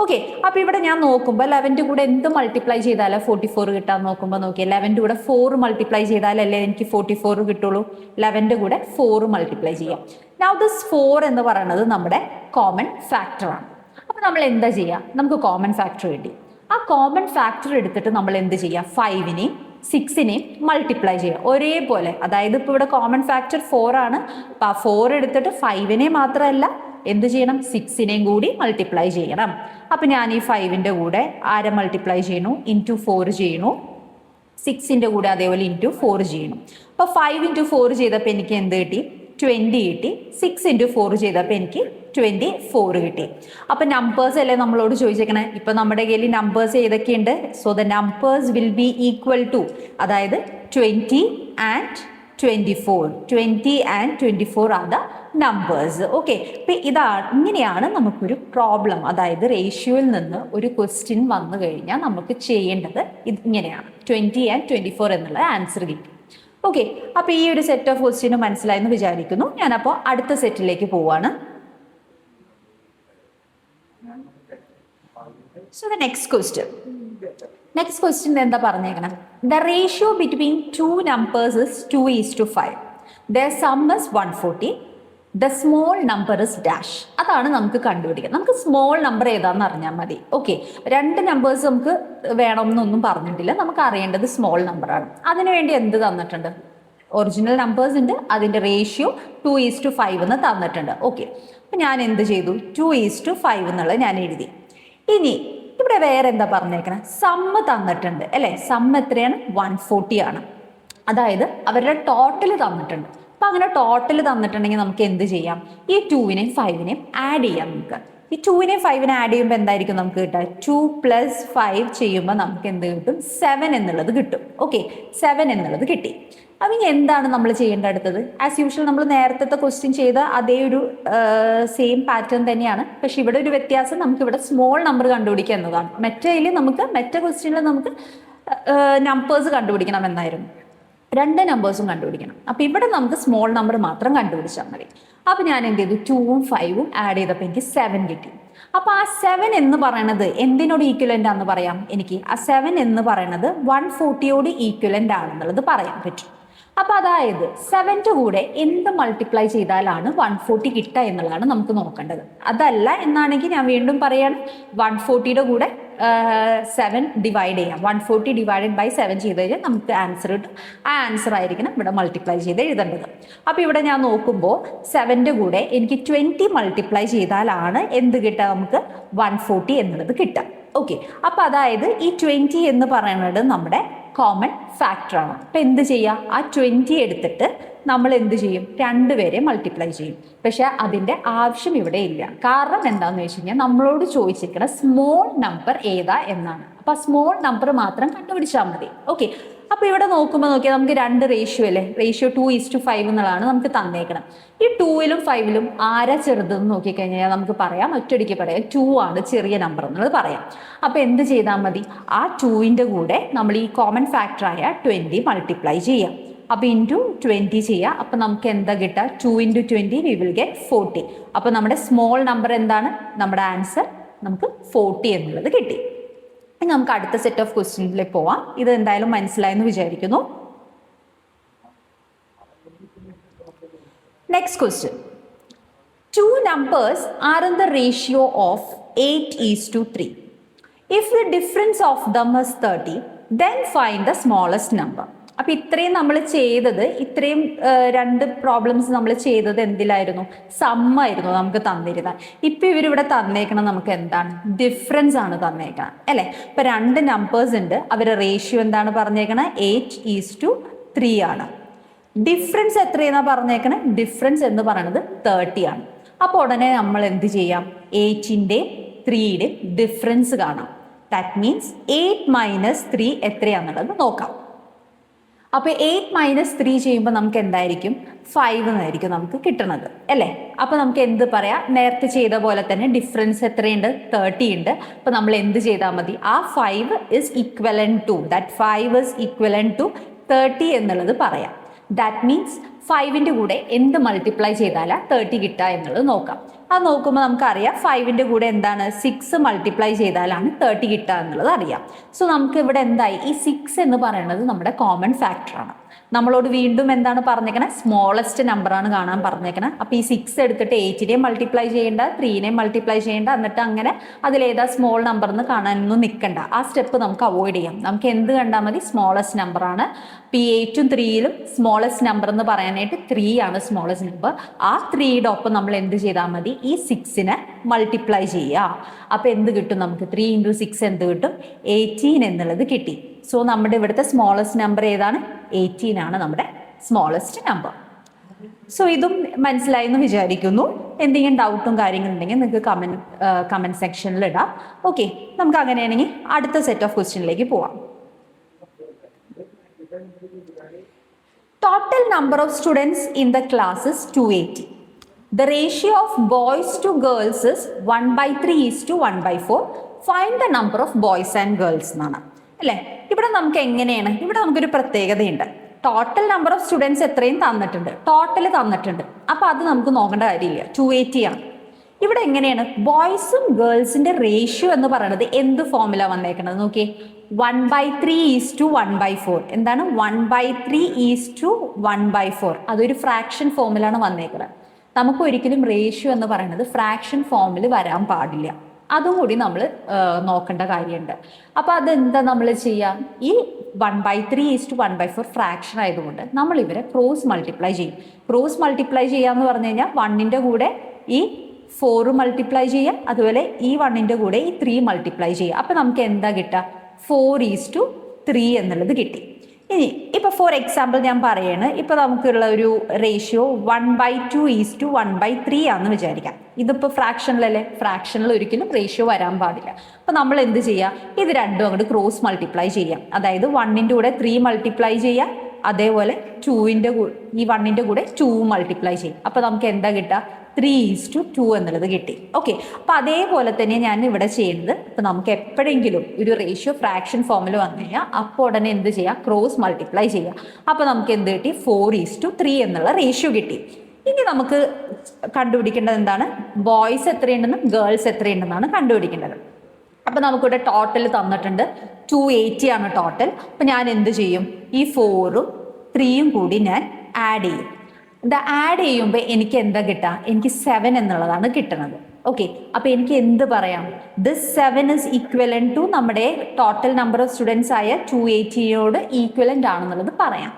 ഓക്കെ, അപ്പോൾ ഇവിടെ ഞാൻ നോക്കുമ്പോൾ 11ൻ്റെ കൂടെ എന്ത് മൾട്ടിപ്ലൈ ചെയ്താലേ 44 കിട്ടാൻ നോക്കുമ്പോൾ നോക്കി, 11ൻ്റെ കൂടെ 4 മൾട്ടിപ്ലൈ ചെയ്താലല്ലേ എനിക്ക് 44 കിട്ടുള്ളൂ. 11ൻ്റെ കൂടെ 4 മൾട്ടിപ്ലൈ ചെയ്യാം. നൗ ദിസ് 4 എന്ന് പറയുന്നത് നമ്മുടെ കോമൺ ഫാക്ടറാണ്. അപ്പോൾ നമ്മൾ എന്താ ചെയ്യുക, നമുക്ക് കോമൺ ഫാക്ടർ കിട്ടി. ആ കോമൺ ഫാക്ടർ എടുത്തിട്ട് നമ്മൾ എന്ത് ചെയ്യുക, 5നെയും 6നെയും മൾട്ടിപ്ലൈ ചെയ്യുക ഒരേപോലെ. അതായത് ഇപ്പോൾ ഇവിടെ കോമൺ ഫാക്ടർ 4 ആണ്. അപ്പോൾ ആ 4 എടുത്തിട്ട് 5നെ മാത്രമല്ല എന്ത് ചെയ്യണം, 6നെയും കൂടി മൾട്ടിപ്ലൈ ചെയ്യണം. അപ്പം ഞാൻ ഈ 5ൻ്റെ കൂടെ ആരെ മൾട്ടിപ്ലൈ ചെയ്യണു, ഇൻറ്റു 4 ചെയ്യണു. 6ൻ്റെ കൂടെ അതേപോലെ ഇൻറ്റു 4 ചെയ്യണം. അപ്പോൾ 5 × 4 ചെയ്തപ്പോൾ എനിക്ക് എന്ത് കിട്ടി, 20 കിട്ടി. 6 × 4 ചെയ്തപ്പോൾ എനിക്ക് 24 കിട്ടി. അപ്പം നമ്പേഴ്സ് അല്ലേ നമ്മളോട് ചോദിച്ചേക്കണേ. ഇപ്പം നമ്മുടെ കയ്യിൽ നമ്പേഴ്സ് ഏതൊക്കെയുണ്ട്, so the numbers will be equal to, അതായത് 20 and 24. 20 and 24 are the numbers. Okay, അപ്പം ഇങ്ങനെയാണ് നമുക്കൊരു പ്രോബ്ലം, അതായത് റേഷ്യോയിൽ നിന്ന് ഒരു ക്വസ്റ്റ്യൻ വന്നു കഴിഞ്ഞാൽ നമുക്ക് ചെയ്യേണ്ടത് ഇങ്ങനെയാണ്. 20 and 24 എന്നുള്ള ആൻസർ കിട്ടി. ഓക്കെ, അപ്പോൾ ഈ ഒരു സെറ്റ് ഓഫ് ക്വസ്റ്റ്യന് മനസ്സിലായെന്ന് വിചാരിക്കുന്നു. ഞാനപ്പോൾ അടുത്ത സെറ്റിലേക്ക് പോവാണ്. സോ ദ നെക്സ്റ്റ് ക്വസ്റ്റ്യൻ എന്താ പറഞ്ഞേക്കണം, the ratio between 2 numbers is 2:5. Their sum is 140. The small number is dash. അതാണ് നമുക്ക് കണ്ടുപിടിക്കുക. നമുക്ക് സ്മോൾ നമ്പർ ഏതാണെന്ന് അറിഞ്ഞാൽ മതി. ഓക്കെ, 2 നമ്പേഴ്സ് നമുക്ക് വേണമെന്നൊന്നും പറഞ്ഞിട്ടില്ല. നമുക്ക് അറിയേണ്ടത് സ്മോൾ നമ്പറാണ്. അതിനുവേണ്ടി എന്ത് തന്നിട്ടുണ്ട്, ഒറിജിനൽ നമ്പേഴ്സ് ഉണ്ട്, അതിൻ്റെ റേഷ്യോ 2:5 എന്ന് തന്നിട്ടുണ്ട്. ഓക്കെ, അപ്പം ഞാൻ എന്ത് ചെയ്തു, 2:5 എന്നുള്ളത് ഞാൻ എഴുതി. ഇനി ഇവിടെ വേറെ എന്താ പറഞ്ഞേക്കണം, സമ്മ് തന്നിട്ടുണ്ട് അല്ലേ. സമ്മ് എത്രയാണ്, 140 ആണ്. അതായത് അവരുടെ ടോട്ടൽ തന്നിട്ടുണ്ട്. അപ്പം അങ്ങനെ ടോട്ടൽ തന്നിട്ടുണ്ടെങ്കിൽ നമുക്ക് എന്ത് ചെയ്യാം, ഈ 2നെയും 5നെയും ആഡ് ചെയ്യാം. നമുക്ക് ഈ 2നെയും 5നെ ആഡ് ചെയ്യുമ്പോൾ എന്തായിരിക്കും നമുക്ക് കിട്ടുക, 2 + 5 ചെയ്യുമ്പോൾ നമുക്ക് എന്ത് കിട്ടും, 7 എന്നുള്ളത് കിട്ടും. ഓക്കെ, 7 എന്നുള്ളത് കിട്ടി. അപ്പം ഇനി എന്താണ് നമ്മൾ ചെയ്യേണ്ട അടുത്തത്, ആസ് യൂഷ്വൽ നമ്മൾ നേരത്തെ ക്വസ്റ്റ്യൻ ചെയ്ത അതേ ഒരു സെയിം പാറ്റേൺ തന്നെയാണ്. പക്ഷെ ഇവിടെ ഒരു വ്യത്യാസം, നമുക്ക് ഇവിടെ സ്മോൾ നമ്പർ കണ്ടുപിടിക്കുക എന്നതാണ്. മറ്റേ ക്വസ്റ്റ്യനിൽ നമുക്ക് നമ്പേഴ്സ് കണ്ടുപിടിക്കണം എന്നായിരുന്നു. രണ്ട് നമ്പേഴ്സും കണ്ടുപിടിക്കണം. അപ്പൊ ഇവിടെ നമുക്ക് സ്മോൾ നമ്പർ മാത്രം കണ്ടുപിടിച്ചാൽ മതി. അപ്പൊ ഞാൻ എന്ത് ചെയ്തു, 2ഉം 5ഉം ആഡ് ചെയ്തപ്പോൾ എനിക്ക് 7 കിട്ടി. അപ്പൊ ആ 7 എന്ന് പറയുന്നത് എന്തിനോട് ഈക്വലന്റ് ആണെന്ന് പറയാം? എനിക്ക് ആ 7 എന്ന് പറയുന്നത് 140യോട് ഈക്വലന്റ് ആണെന്നുള്ളത് പറയാൻ പറ്റും. അപ്പൊ അതായത് 7ന്റെ കൂടെ എന്ത് മൾട്ടിപ്ലൈ ചെയ്താലാണ് 140 കിട്ടുക എന്നുള്ളതാണ് നമുക്ക് നോക്കേണ്ടത്. അതല്ല എന്നാണെങ്കിൽ ഞാൻ വീണ്ടും പറയാണ്, 140യുടെ കൂടെ 7 ഡിവൈഡ് ചെയ്യാം. 140 ഡിവൈഡഡ് ബൈ 7 ചെയ്ത് കഴിഞ്ഞാൽ നമുക്ക് ആൻസർ കിട്ടും. ആ ആൻസർ ആയിരിക്കണം ഇവിടെ മൾട്ടിപ്ലൈ ചെയ്ത് എഴുതേണ്ടത്. അപ്പൊ ഇവിടെ ഞാൻ നോക്കുമ്പോൾ 7ന്റെ കൂടെ എനിക്ക് 20 മൾട്ടിപ്ലൈ ചെയ്താലാണ് എന്ത് കിട്ടുക, നമുക്ക് 140 എന്നുള്ളത് കിട്ടുക. ഓക്കെ, അപ്പൊ അതായത് ഈ 20 എന്ന് പറയുന്നത് നമ്മുടെ കോമൺ ഫാക്ടറാണ്. അപ്പൊ എന്ത് ചെയ്യുക, ആ 20 എടുത്തിട്ട് നമ്മൾ എന്ത് ചെയ്യും, രണ്ടുപേരെ മൾട്ടിപ്ലൈ ചെയ്യും. പക്ഷെ അതിന്റെ ആവശ്യം ഇവിടെ ഇല്ല. കാരണം എന്താണെന്ന് വെച്ച് കഴിഞ്ഞാൽ നമ്മളോട് ചോദിച്ചിരിക്കുന്ന സ്മോൾ നമ്പർ ഏതാ എന്നാണ്. അപ്പൊ സ്മോൾ നമ്പർ മാത്രം കണ്ടുപിടിച്ചാൽ മതി. ഓക്കെ, അപ്പൊ ഇവിടെ നോക്കുമ്പോൾ നോക്കിയാൽ നമുക്ക് രണ്ട് റേഷ്യോ അല്ലേ, റേഷ്യോ 2:5 എന്നുള്ളതാണ് നമുക്ക് തന്നേക്കണം. ഈ 2ലും 5ലും ആരാ ചെറുതെന്ന് നോക്കിക്കഴിഞ്ഞാൽ നമുക്ക് പറയാം, ഒറ്റയടിക്ക് പറയാം 2 ആണ് ചെറിയ നമ്പർ എന്നുള്ളത് പറയാം. അപ്പൊ എന്ത് ചെയ്താൽ മതി, ആ 2ന്റെ കൂടെ നമ്മൾ ഈ കോമൺ ഫാക്ടറായ 20 മൾട്ടിപ്ലൈ ചെയ്യാം. അപ്പൊ ഇൻറ്റു 20 ചെയ്യാം. അപ്പൊ നമുക്ക് എന്താ കിട്ടുക, 2 × 20 വി വിൽ ഗെറ്റ് 40. അപ്പൊ നമ്മുടെ സ്മോൾ നമ്പർ എന്താണ്, നമ്മുടെ ആൻസർ നമുക്ക് 40 എന്നുള്ളത് കിട്ടി. ഇനി നമുക്ക് അടുത്ത സെറ്റ് ഓഫ് ക്വസ്റ്റ്യൻസിലേക്ക് പോവാം. ഇത് എന്തായാലും മനസ്സിലായെന്ന് വിചാരിക്കുന്നു. Next question, 2 numbers are in the ratio of 8:3. If the difference of them is 30, then find the smallest number. അപ്പൊ ഇത്രയും നമ്മൾ ചെയ്തത്, ഇത്രയും രണ്ട് പ്രോബ്ലംസ് നമ്മൾ ചെയ്തത് എന്തിലായിരുന്നു, സമ്മായിരുന്നു നമുക്ക് തന്നിരുന്നത്. ഇപ്പൊ ഇവരിവിടെ തന്നേക്കണം നമുക്ക് എന്താണ്, ഡിഫറൻസ് ആണ് തന്നേക്കണം അല്ലെ. ഇപ്പൊ രണ്ട് നമ്പേഴ്സ് ഉണ്ട്, അവരുടെ റേഷ്യോ എന്താണ് പറഞ്ഞേക്കണത്, 8:3 ആണ്. ഡിഫറൻസ് എത്രയെന്നാ പറഞ്ഞേക്കണേ, ഡിഫറൻസ് എന്ന് പറയുന്നത് 30 ആണ്. അപ്പൊ ഉടനെ നമ്മൾ എന്ത് ചെയ്യാം, 8ന്റെ 3യുടെ ഡിഫറൻസ് കാണാം. ദാറ്റ് മീൻസ് 8 - 3 എത്രയാന്നുള്ളത് നോക്കാം. അപ്പൊ 8 - 3 ചെയ്യുമ്പോൾ നമുക്ക് എന്തായിരിക്കും, 5 എന്നായിരിക്കും നമുക്ക് കിട്ടുന്നത് അല്ലേ. അപ്പൊ നമുക്ക് എന്ത് പറയാം, നേരത്തെ ചെയ്ത പോലെ തന്നെ ഡിഫറൻസ് എത്രയുണ്ട്, 30 ഉണ്ട്. അപ്പൊ നമ്മൾ എന്ത് ചെയ്താൽ മതി, ആ 5 is equivalent to, that 5 is equivalent to 30 എന്നുള്ളത് പറയാം. ദാറ്റ് മീൻസ് 5ന്റെ കൂടെ എന്ത് മൾട്ടിപ്ലൈ ചെയ്താലാണ് 30 കിട്ടുക എന്നുള്ളത് നോക്കാം. അത് നോക്കുമ്പോൾ നമുക്കറിയാം 5ന്റെ കൂടെ എന്താണ്, 6 മൾട്ടിപ്ലൈ ചെയ്താലാണ് 30 കിട്ടുക എന്നുള്ളത് അറിയാം. സോ നമുക്ക് ഇവിടെ എന്തായി, ഈ 6 എന്ന് പറയുന്നത് നമ്മുടെ കോമൺ ഫാക്ടറാണ്. നമ്മളോട് വീണ്ടും എന്താണ് പറഞ്ഞേക്കണേ, സ്മോളസ്റ്റ് നമ്പർ ആണ് കാണാൻ പറഞ്ഞേക്കണേ. അപ്പൊ ഈ 6 എടുത്തിട്ട് 8നെയും മൾട്ടിപ്ലൈ ചെയ്യേണ്ട, 3നെയും മൾട്ടിപ്ലൈ ചെയ്യേണ്ട, എന്നിട്ട് അങ്ങനെ അതിലേതാ സ്മോൾ നമ്പർ എന്ന് കാണാനൊന്നും നിൽക്കണ്ട. ആ സ്റ്റെപ്പ് നമുക്ക് അവോയ്ഡ് ചെയ്യാം. നമുക്ക് എന്ത് കണ്ടാൽ മതി, സ്മോളസ്റ്റ് നമ്പർ ആണ്. ഇപ്പൊ 8ഉം 3യിലും സ്മോളസ്റ്റ് നമ്പർ എന്ന് പറയാനായിട്ട് 3 ആണ് സ്മോളസ്റ്റ് നമ്പർ. ആ 3യുടെ ഒപ്പം നമ്മൾ എന്ത് ചെയ്താൽ മതി, ഈ 6നെ മൾട്ടിപ്ലൈ ചെയ്യുക. അപ്പൊ എന്ത് കിട്ടും നമുക്ക്, 3 × 6 എന്ത് കിട്ടും, 18 എന്നുള്ളത് കിട്ടി. സോ നമ്മുടെ ഇവിടുത്തെ സ്മോളസ്റ്റ് നമ്പർ ഏതാണ്, 18 ആണ് നമ്മുടെ സ്മോളസ്റ്റ് നമ്പർ. സോ ഇതും മനസ്സിലായി എന്ന് വിചാരിക്കുന്നു. എന്തെങ്കിലും ഡൗട്ടും കാര്യങ്ങളും ഉണ്ടെങ്കിൽ നിങ്ങൾക്ക് കമന്റ് സെക്ഷനിൽ ഇടാം. ഓക്കെ, നമുക്ക് അങ്ങനെയാണെങ്കിൽ അടുത്ത സെറ്റ് ഓഫ് ക്വസ്റ്റ്യനിലേക്ക് പോവാം. Total number of students in the class is 280. The ratio of boys to girls is 1/3:1/4. Find the number of boys and girls എന്നാണ് അല്ലേ. ഇവിടെ നമുക്ക് എങ്ങനെയാണ്, ഇവിടെ നമുക്കൊരു പ്രത്യേകതയുണ്ട്. ടോട്ടൽ നമ്പർ ഓഫ് സ്റ്റുഡൻസ് എത്രയും തന്നിട്ടുണ്ട്, ടോട്ടൽ തന്നിട്ടുണ്ട്. അപ്പൊ അത് നമുക്ക് നോക്കേണ്ട കാര്യമില്ല, 280 ആണ്. ഇവിടെ എങ്ങനെയാണ്, ബോയ്സും ഗേൾസിന്റെ റേഷ്യോ എന്ന് പറയുന്നത് എന്ത് ഫോമില വന്നേക്കണത് നോക്കിയേ, 1/3:1/4. എന്താണ് 1/3:1/4? അതൊരു ഫ്രാക്ഷൻ ഫോമിലാണ് വന്നേക്കുന്നത്. നമുക്ക് ഒരിക്കലും റേഷ്യോ എന്ന് പറയുന്നത് ഫ്രാക്ഷൻ ഫോമിൽ വരാൻ പാടില്ല. അതും കൂടി നമ്മൾ നോക്കേണ്ട കാര്യമുണ്ട്. അപ്പൊ അതെന്താ നമ്മൾ ചെയ്യാം, ഈ 1/3:1/4 ഫ്രാക്ഷൻ ആയതുകൊണ്ട് നമ്മൾ ഇവരെ ക്രോസ് മൾട്ടിപ്ലൈ ചെയ്യും. ക്രോസ് മൾട്ടിപ്ലൈ ചെയ്യാന്ന് പറഞ്ഞു കഴിഞ്ഞാൽ 1ന്റെ കൂടെ ഈ 4 മൾട്ടിപ്ലൈ ചെയ്യുക, അതുപോലെ ഈ 1ന്റെ കൂടെ ഈ 3 മൾട്ടിപ്ലൈ ചെയ്യുക. അപ്പൊ നമുക്ക് എന്താ കിട്ടുക, 4:3 എന്നുള്ളത് കിട്ടി. ഇനി ഇപ്പൊ ഫോർ എക്സാമ്പിൾ ഞാൻ പറയാണ്, ഇപ്പൊ നമുക്കുള്ള ഒരു റേഷ്യോ 1/2:1/3 ആണെന്ന് വിചാരിക്കാം. ഇതിപ്പോ ഫ്രാക്ഷനിലല്ലേ, ഫ്രാക്ഷനിൽ ഒരിക്കലും റേഷ്യോ വരാൻ പാടില്ല. അപ്പൊ നമ്മൾ എന്ത് ചെയ്യാം, ഇത് രണ്ടും അങ്ങോട്ട് ക്രോസ് മൾട്ടിപ്ലൈ ചെയ്യാം. അതായത് 1ന്റെ കൂടെ 3 മൾട്ടിപ്ലൈ ചെയ്യാം, അതേപോലെ 2ന്റെ ഈ 1ന്റെ കൂടെ 2 മൾട്ടിപ്ലൈ ചെയ്യും. അപ്പൊ നമുക്ക് എന്താ കിട്ടുക, 3:2 എന്നുള്ളത് കിട്ടി. ഓക്കെ, അപ്പം അതേപോലെ തന്നെ ഞാൻ ഇവിടെ ചെയ്യുന്നത്, ഇപ്പം നമുക്ക് എപ്പോഴെങ്കിലും ഒരു റേഷ്യോ ഫ്രാക്ഷൻ ഫോമിൽ വന്നു കഴിഞ്ഞാൽ അപ്പോൾ ഉടനെ എന്ത് ചെയ്യുക, ക്രോസ് മൾട്ടിപ്ലൈ ചെയ്യുക. അപ്പം നമുക്ക് എന്ത് കിട്ടി, 4:3 എന്നുള്ള റേഷ്യോ കിട്ടി. ഇനി നമുക്ക് കണ്ടുപിടിക്കേണ്ടത് എന്താണ്, ബോയ്സ് എത്രയുണ്ടെന്നും ഗേൾസ് എത്രയുണ്ടെന്നാണ് കണ്ടുപിടിക്കേണ്ടത്. അപ്പം നമുക്കിവിടെ ടോട്ടൽ തന്നിട്ടുണ്ട് 280 ആണ് ടോട്ടൽ. അപ്പം ഞാൻ എന്ത് ചെയ്യും, ഈ 4ഉം 3യും കൂടി ഞാൻ ആഡ് ചെയ്യും. ഇത് ആഡ് ചെയ്യുമ്പോൾ എനിക്ക് എന്താ കിട്ടുക, എനിക്ക് 7 എന്നുള്ളതാണ് കിട്ടുന്നത്. ഓക്കെ, അപ്പം എനിക്ക് എന്ത് പറയാം, ദിസ് 7 ഇസ് ഈക്വലന്റ് ടു നമ്മുടെ ടോട്ടൽ നമ്പർ ഓഫ് സ്റ്റുഡൻസ് ആയ 280യോട് ഈക്വലന്റ് ആണെന്നുള്ളത് പറയാം.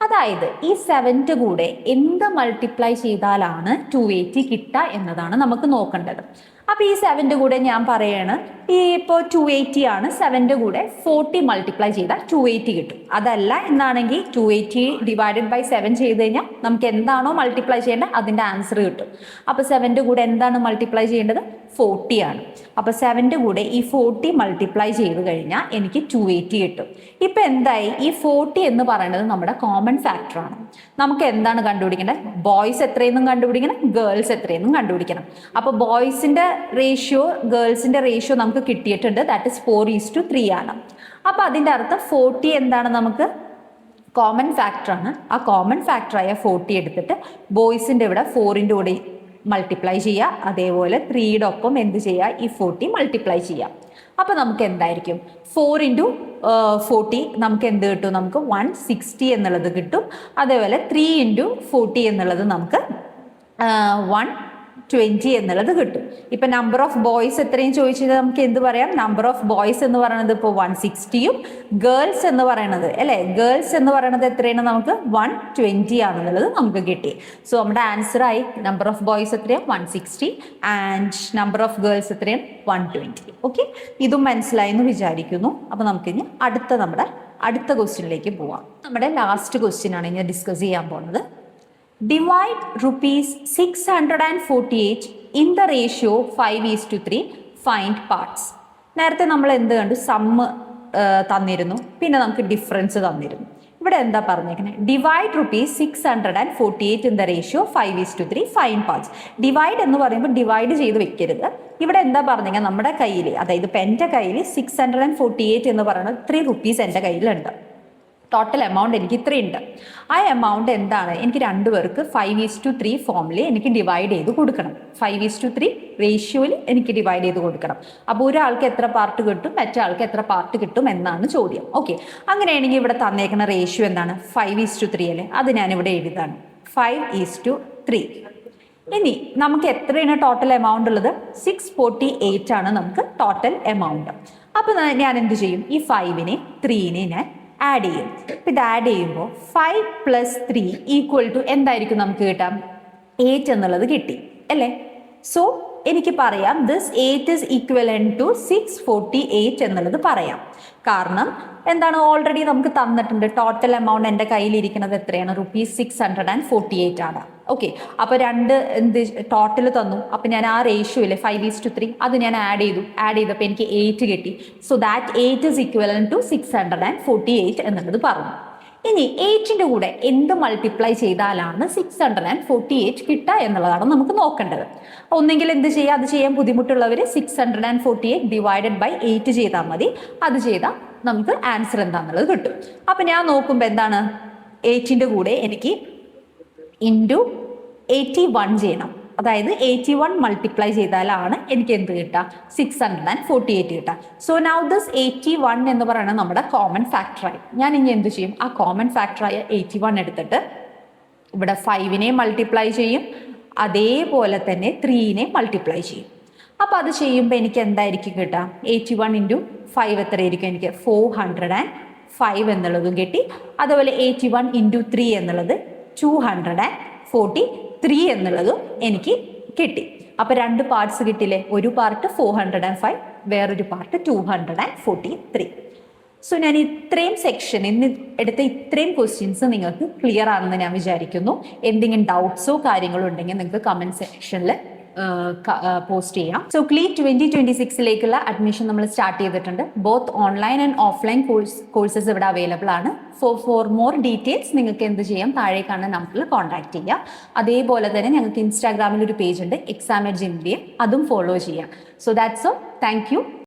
അതായത് ഈ 7ന്റെ കൂടെ എന്ത് മൾട്ടിപ്ലൈ ചെയ്താലാണ് 280 കിട്ടുക എന്നതാണ് നമുക്ക് നോക്കേണ്ടത്. അപ്പോൾ ഈ 7ന്റെ കൂടെ ഞാൻ പറയാണ്, ഈ ഇപ്പോൾ 280 ആണ്, 7ന്റെ കൂടെ 40 മൾട്ടിപ്ലൈ ചെയ്താൽ 280 കിട്ടും. അതല്ല എന്നാണെങ്കിൽ 280 ഡിവൈഡഡ് ബൈ 7 ചെയ്ത് കഴിഞ്ഞാൽ നമുക്ക് എന്താണോ മൾട്ടിപ്ലൈ ചെയ്യേണ്ടത് അതിൻ്റെ ആൻസർ കിട്ടും. അപ്പോൾ 7ന്റെ കൂടെ എന്താണ് മൾട്ടിപ്ലൈ ചെയ്യേണ്ടത്, 40 ആണ്. അപ്പോൾ 7ന്റെ കൂടെ ഈ 40 മൾട്ടിപ്ലൈ ചെയ്ത് കഴിഞ്ഞാൽ എനിക്ക് 280 കിട്ടും. ഇപ്പം എന്തായി, ഈ 40 എന്ന് പറയുന്നത് നമ്മുടെ കോമൺ ഫാക്ടറാണ്. നമുക്ക് എന്താണ് കണ്ടുപിടിക്കേണ്ടത്, ബോയ്സ് എത്രയെന്നും കണ്ടുപിടിക്കണം, ഗേൾസ് എത്രയെന്നും കണ്ടുപിടിക്കണം. അപ്പോൾ ബോയ്സിൻ്റെ റേഷ്യോ ഗേൾസിൻ്റെ റേഷ്യോ നമുക്ക് കിട്ടിയിട്ടുണ്ട്, ദാറ്റ് ഇസ് 4:3 ആണ്. അപ്പോൾ അതിൻ്റെ അർത്ഥം 40 എന്താണ്, നമുക്ക് കോമൺ ഫാക്ടറാണ്. ആ കോമൺ ഫാക്ടറായ 40 എടുത്തിട്ട് ബോയ്സിൻ്റെ ഇവിടെ 4ൻ്റെ കൂടെ മൾട്ടിപ്ലൈ ചെയ്യുക, അതേപോലെ 3യുടെ ഒപ്പം എന്ത് ചെയ്യുക, ഈ 40 മൾട്ടിപ്ലൈ ചെയ്യുക. അപ്പോൾ നമുക്ക് എന്തായിരിക്കും, 4 × 40 നമുക്ക് എന്ത് കിട്ടും, നമുക്ക് 160 എന്നുള്ളത് കിട്ടും. അതേപോലെ 3 × 40 എന്നുള്ളത് നമുക്ക് 120 എന്നുള്ളത് കിട്ടും. ഇപ്പം നമ്പർ ഓഫ് ബോയ്സ് എത്രയും ചോദിച്ചത് നമുക്ക് എന്ത് പറയാം, നമ്പർ ഓഫ് ബോയ്സ് എന്ന് പറയുന്നത് ഇപ്പോൾ 160യും ഗേൾസ് എന്ന് പറയുന്നത് അല്ലേ, ഗേൾസ് എന്ന് പറയുന്നത് എത്രയാണ്, നമുക്ക് 120 ആണെന്നുള്ളത് നമുക്ക് കിട്ടി. സോ നമ്മുടെ ആൻസറായി നമ്പർ ഓഫ് ബോയ്സ് എത്രയാണ് 160 ആൻഡ് നമ്പർ ഓഫ് ഗേൾസ് എത്രയാണ് 120. ഓക്കെ, ഇതും മനസ്സിലായി എന്ന് വിചാരിക്കുന്നു. അപ്പോൾ നമുക്കിനി നമ്മുടെ അടുത്ത ക്വസ്റ്റ്യനിലേക്ക് പോവാം. നമ്മുടെ ലാസ്റ്റ് ക്വസ്റ്റ്യൻ ആണ് ഇനി ഡിസ്കസ് ചെയ്യാൻ പോകുന്നത്. Divide ₹648 in the ratio 5:3. Find parts. നേരത്തെ നമ്മൾ എന്ത് കണ്ടു, സമ്മ് തന്നിരുന്നു, പിന്നെ നമുക്ക് ഡിഫറൻസ് തന്നിരുന്നു. ഇവിടെ എന്താ പറഞ്ഞേക്കുന്നത്, divide ₹648 in the ratio 5:3. Find parts. Divide എന്ന് പറയുമ്പോൾ ഡിവൈഡ് ചെയ്ത് വെക്കരുത്. ഇവിടെ എന്താ പറഞ്ഞെങ്കിൽ നമ്മുടെ കയ്യിൽ, അതായത് ഇപ്പം എൻ്റെ കയ്യിൽ 648 എന്ന് പറയുന്നത് ₹3 എൻ്റെ കയ്യിലുണ്ട്. ടോട്ടൽ എമൗണ്ട് എനിക്ക് ഇത്രയുണ്ട്. ആ എമൗണ്ട് എന്താണ്, എനിക്ക് രണ്ടുപേർക്ക് 5:3 ഫോമിൽ എനിക്ക് ഡിവൈഡ് ചെയ്ത് കൊടുക്കണം. 5:3 റേഷ്യോയിൽ എനിക്ക് ഡിവൈഡ് ചെയ്ത് കൊടുക്കണം. അപ്പോൾ ഒരാൾക്ക് എത്ര പാർട്ട് കിട്ടും, മറ്റേ ആൾക്ക് എത്ര പാർട്ട് കിട്ടും എന്നാണ് ചോദ്യം. ഓക്കെ, അങ്ങനെയാണെങ്കിൽ ഇവിടെ തന്നേക്കുന്ന റേഷ്യോ എന്താണ്, 5:3 അല്ലേ, അത് ഞാനിവിടെ എഴുതാണ് 5:3. ഇനി നമുക്ക് എത്രയാണ് ടോട്ടൽ എമൗണ്ട് ഉള്ളത്, 648 ആണ് നമുക്ക് ടോട്ടൽ എമൗണ്ട്. അപ്പോൾ ഞാൻ എന്ത് ചെയ്യും, ഈ 5നെ 3നെ ഞാൻ ആഡ് ചെയ്യും. അപ്പം ഇത് ആഡ് ചെയ്യുമ്പോൾ 5 + 3 = എന്തായിരിക്കും നമുക്ക് കിട്ടാം, 8 എന്നുള്ളത് കിട്ടി അല്ലേ. സോ എനിക്ക് പറയാം ദിസ് 8 ഇസ് ഈക്വലന്റ് ടു 648 എന്നുള്ളത് പറയാം. കാരണം എന്താണ്, ഓൾറെഡി നമുക്ക് തന്നിട്ടുണ്ട് ടോട്ടൽ എമൗണ്ട് എൻ്റെ കയ്യിലിരിക്കുന്നത് എത്രയാണ്, ₹648 ആണ്. ഓക്കെ, അപ്പോൾ എന്ത് ടോട്ടൽ തന്നു. അപ്പം ഞാൻ ആ റേഷ്യോ ഇല്ലേ 5:3 അത് ഞാൻ ആഡ് ചെയ്തപ്പോൾ എനിക്ക് 8 കിട്ടി. So that 8 is equivalent to 648 എന്നുള്ളത് പറഞ്ഞു. ഇനി 8ൻ്റെ കൂടെ എന്ത് മൾട്ടിപ്ലൈ ചെയ്താലാണ് 648 കിട്ടുക എന്നുള്ളതാണ് നമുക്ക് നോക്കേണ്ടത്. ഒന്നെങ്കിൽ എന്ത് ചെയ്യുക, അത് ചെയ്യാൻ ബുദ്ധിമുട്ടുള്ളവർ 648 ഡിവൈഡഡ് ബൈ 8 ചെയ്താൽ മതി. അത് ചെയ്താൽ നമുക്ക് ആൻസർ എന്താണെന്നുള്ളത് കിട്ടും. അപ്പം ഞാൻ നോക്കുമ്പോൾ എന്താണ്, 8ൻ്റെ കൂടെ എനിക്ക് ഇൻറ്റു 81 ചെയ്യണം. അതായത് 81 മൾട്ടിപ്ലൈ ചെയ്താലാണ് എനിക്ക് എന്ത് കിട്ടുക, 648 കിട്ടുക. സോ നൗ ദിസ് 81 എന്ന് പറയുന്നത് നമ്മുടെ കോമൺ ഫാക്ടറായി. ഞാൻ ഇനി എന്ത് ചെയ്യും, ആ കോമൺ ഫാക്ടറായ 81 എടുത്തിട്ട് ഇവിടെ 5നെ മൾട്ടിപ്ലൈ ചെയ്യും, അതേപോലെ തന്നെ 3നെ മൾട്ടിപ്ലൈ ചെയ്യും. അപ്പോൾ അത് ചെയ്യുമ്പോൾ എനിക്ക് എന്തായിരിക്കും കിട്ടുക, 81 × 5 എത്രയായിരിക്കും, എനിക്ക് 405 എന്നുള്ളതും കിട്ടി. അതുപോലെ 81 × 3 എന്നുള്ളത് 243 എന്നുള്ളതും എനിക്ക് കിട്ടി. അപ്പോൾ 2 പാർട്സ് കിട്ടില്ലേ, ഒരു പാർട്ട് 405, വേറൊരു പാർട്ട് 243. സോ ഞാൻ ഇത്രയും സെക്ഷൻ ഇന്ന് എടുത്ത ഇത്രയും ക്വസ്റ്റ്യൻസ് നിങ്ങൾക്ക് ക്ലിയർ ആണെന്ന് ഞാൻ വിചാരിക്കുന്നു. എന്തെങ്കിലും ഡൗട്ട്സോ കാര്യങ്ങളോ ഉണ്ടെങ്കിൽ നിങ്ങൾക്ക് കമൻറ്റ് സെക്ഷനിൽ പോസ്റ്റ് ചെയ്യാം. സോ ക്ലീ 2026ലേക്കുള്ള അഡ്മിഷൻ നമ്മൾ സ്റ്റാർട്ട് ചെയ്തിട്ടുണ്ട്. Both online and offline courses ഇവിടെ അവൈലബിൾ ആണ്. ഫോർ മോർ ഡീറ്റെയിൽസ് നിങ്ങൾക്ക് എന്ത് ചെയ്യാം, താഴെ കാണുന്ന നമ്പറിൽ കോൺടാക്ട് ചെയ്യാം. അതേപോലെ തന്നെ ഞങ്ങൾക്ക് ഇൻസ്റ്റാഗ്രാമിൽ ഒരു പേജ് ഉണ്ട്, എക്സാം എഡ്ജ് MBA, അതും ഫോളോ ചെയ്യാം. So that's all. Thank you.